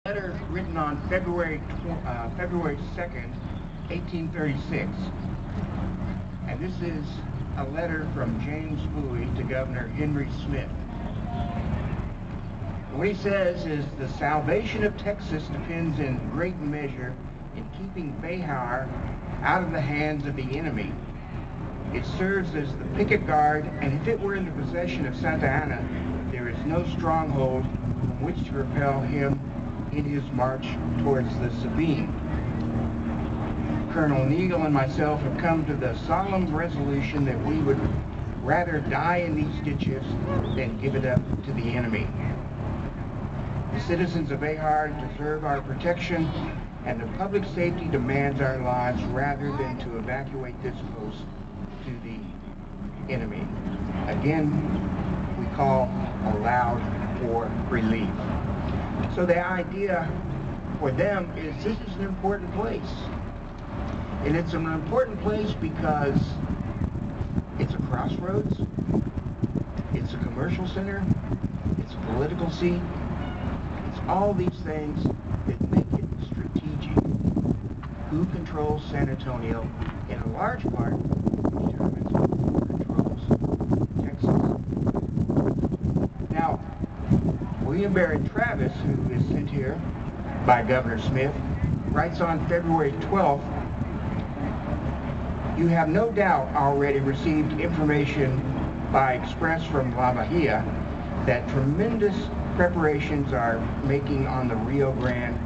Letter written on February 2nd, 1836. And this is a letter from James Bowie to Governor Henry Smith. What he says is, the salvation of Texas depends in great measure in keeping Behar out of the hands of the enemy. It serves as the picket guard, and if it were in the possession of Santa Anna, there is no stronghold from which to repel him in his march towards the Sabine. Colonel Neagle and myself have come to the solemn resolution that we would rather die in these ditches than give it up to the enemy. The citizens of Behar deserve our protection, and the public safety demands our lives rather than to evacuate this post to the enemy. Again, we call aloud for relief. So the idea for them is this is an important place. And it's an important place because it's a crossroads, it's a commercial center, it's a political seat, it's all these things that make it strategic. Who controls San Antonio, in a large part, determines who controls Texas. Now, William Barret Travis, who is sent here by Governor Smith, writes on February 12th, "You have no doubt already received information by express from La Bahia that tremendous preparations are making on the Rio Grande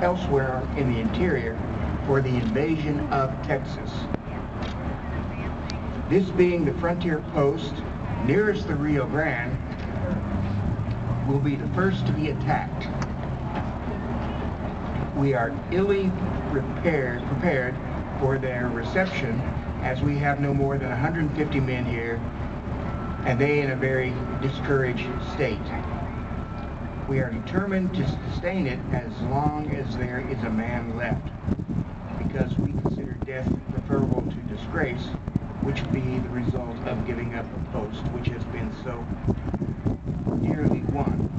elsewhere in the interior for the invasion of Texas. This being the frontier post nearest the Rio Grande, will be the first to be attacked. We are illy prepared for their reception, as we have no more than 150 men here, and they in a very discouraged state. We are determined to sustain it as long as there is a man left, because we consider death preferable to disgrace, which would be the result of giving up a post which has been so nearly won,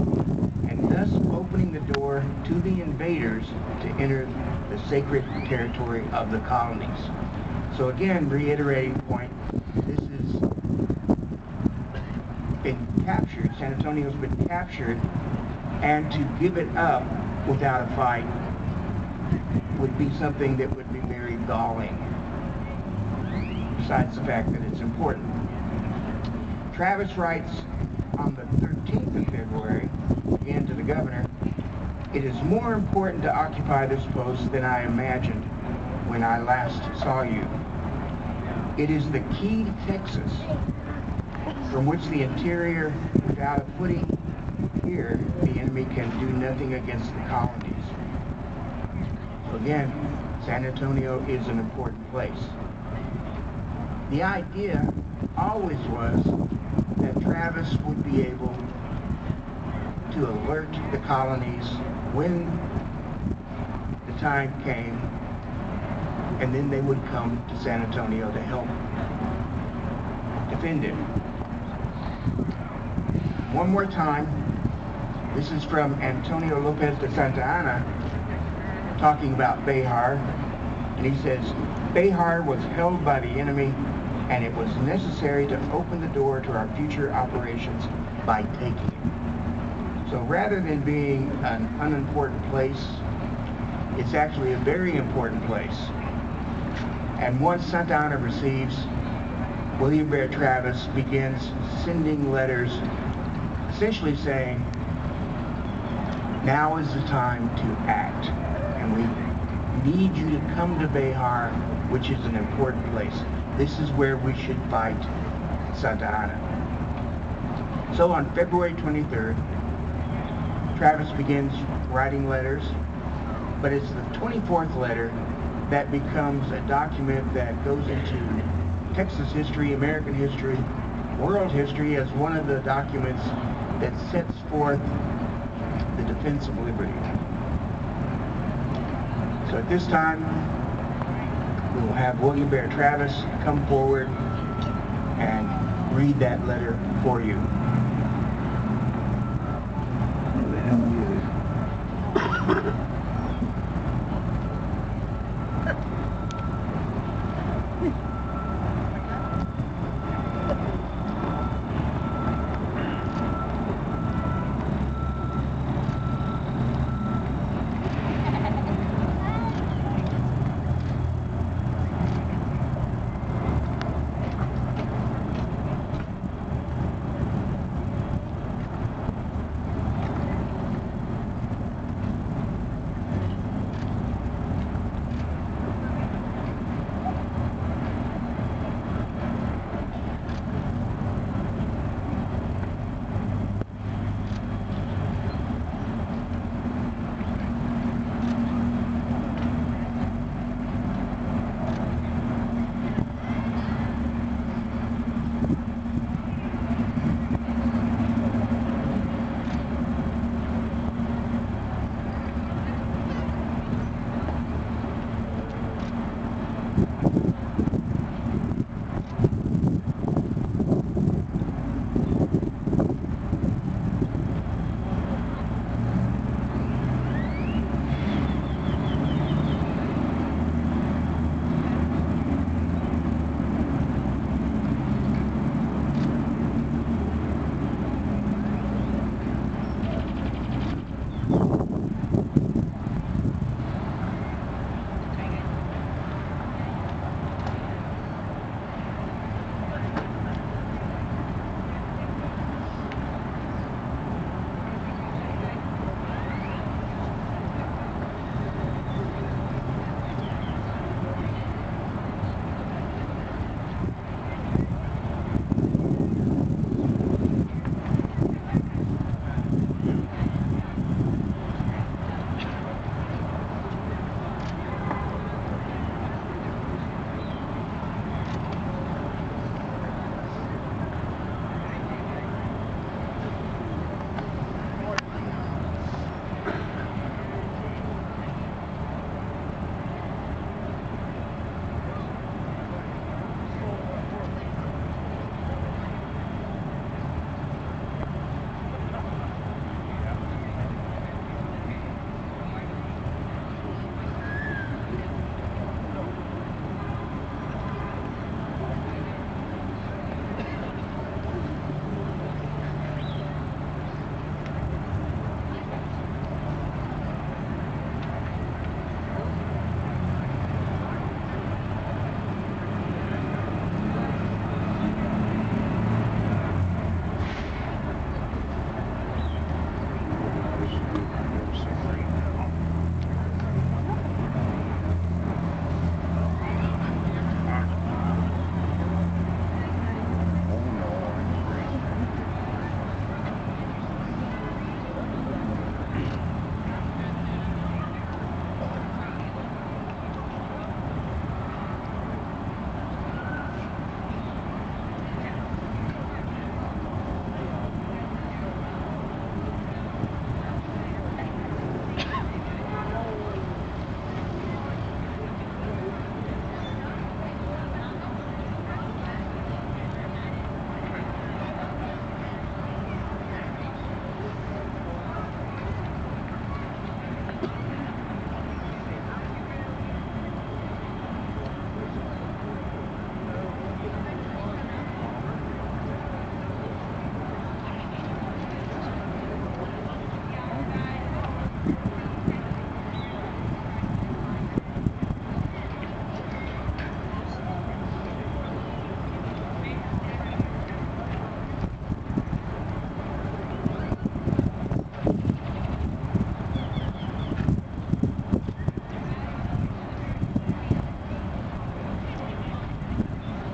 and thus opening the door to the invaders to enter the sacred territory of the colonies." So again, reiterating the point, this has been captured, San Antonio's been captured, and to give it up without a fight would be something that would be very galling, besides the fact that it's important. Travis writes on the 13th of February, again to the governor, "It is more important to occupy this post than I imagined when I last saw you. It is the key to Texas, from which the interior, without a footing here, the enemy can do nothing against the colonies." So again, San Antonio is an important place. The idea always was that Travis would be able to alert the colonies when the time came, and then they would come to San Antonio to help defend it. One more time, this is from Antonio Lopez de Santa Anna, talking about Behar, and he says, "Behar was held by the enemy, and it was necessary to open the door to our future operations by taking it." So rather than being an unimportant place, it's actually a very important place. And once Santa Anna receives, William Barret Travis begins sending letters essentially saying, now is the time to act, and we need you to come to Behar, which is an important place. This is where we should fight Santa Anna. So on February 23rd, Travis begins writing letters, but it's the 24th letter that becomes a document that goes into Texas history, American history, world history as one of the documents that sets forth the defense of liberty. So at this time, we will have William Barret Travis come forward and read that letter for you.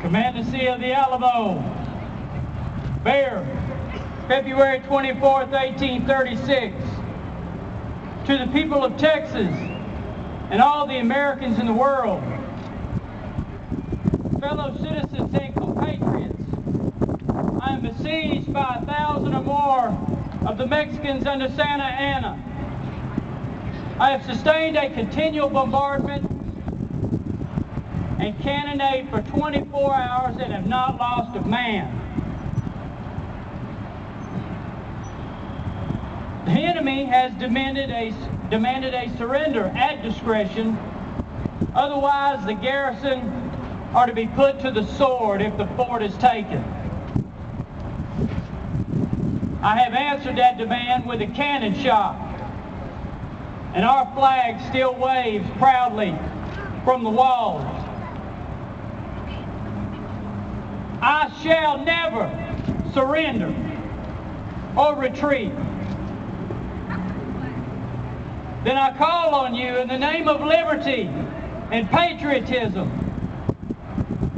Commandancy of the Alamo, Barret, February 24th, 1836. To the people of Texas and all the Americans in the world, fellow citizens and compatriots, I am besieged by 1,000 or more of the Mexicans under Santa Anna. I have sustained a continual bombardment and cannonade for 24 hours and have not lost a man. The enemy has demanded demanded a surrender at discretion. Otherwise, the garrison are to be put to the sword if the fort is taken. I have answered that demand with a cannon shot, and our flag still waves proudly from the walls. I shall never surrender or retreat. Then I call on you in the name of liberty and patriotism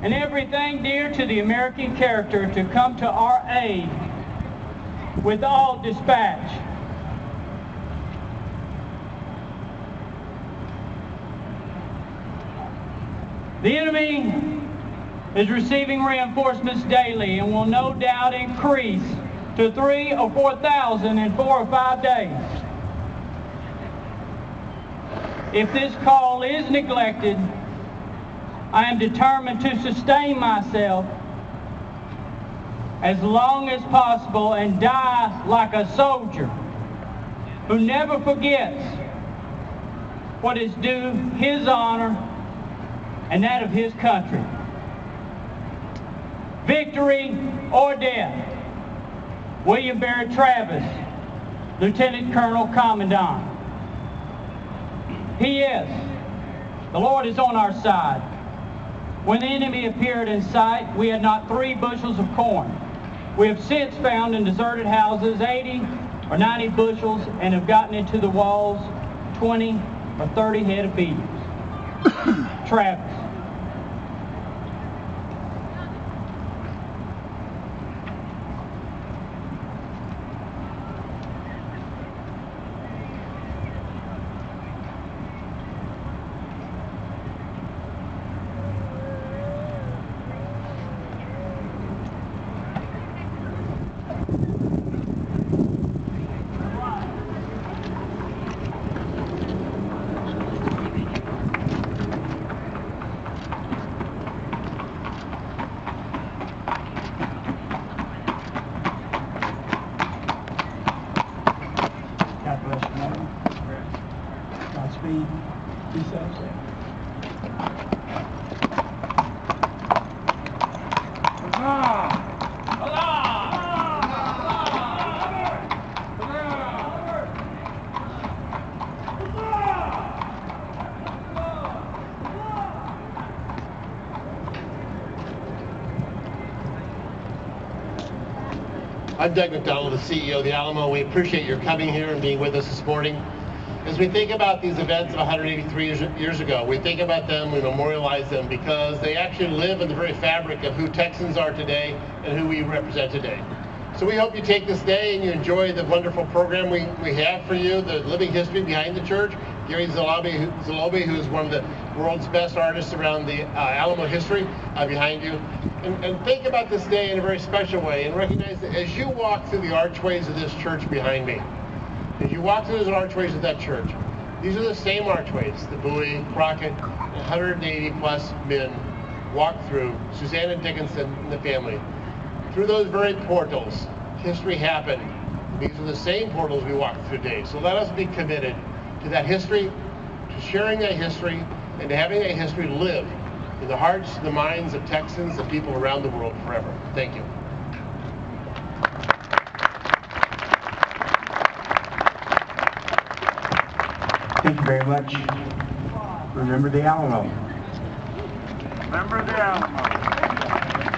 and everything dear to the American character to come to our aid with all dispatch. The enemy is receiving reinforcements daily and will no doubt increase to 3,000 or 4,000 in 4 or 5 days. If this call is neglected, I am determined to sustain myself as long as possible and die like a soldier who never forgets what is due his honor and that of his country. Victory or death. William Barret Travis, Lieutenant Colonel Commandant. P.S. The Lord is on our side. When the enemy appeared in sight, we had not 3 bushels of corn. We have since found in deserted houses 80 or 90 bushels and have gotten into the walls 20 or 30 head of beef. Travis. God bless you, Madam. Godspeed. Be safe. I'm Doug McDonald, the CEO of the Alamo. We appreciate your coming here and being with us this morning. As we think about these events of 183 years ago, we think about them, we memorialize them because they actually live in the very fabric of who Texans are today and who we represent today. So we hope you take this day and you enjoy the wonderful program we have for you, the living history behind the church. Gary Zalobi, who's one of the world's best artists around the Alamo history, behind you. And think about this day in a very special way and recognize that as you walk through the archways of this church behind me, as you walk through those archways of that church, these are the same archways that Bowie, Crockett, and 180 plus men walked through, Susanna Dickinson and the family. Through those very portals, history happened. These are the same portals we walk through today. So let us be committed to that history, to sharing that history, and to having that history live in the hearts and the minds of Texans and people around the world forever. Thank you. Thank you very much. Remember the Alamo. Remember the Alamo.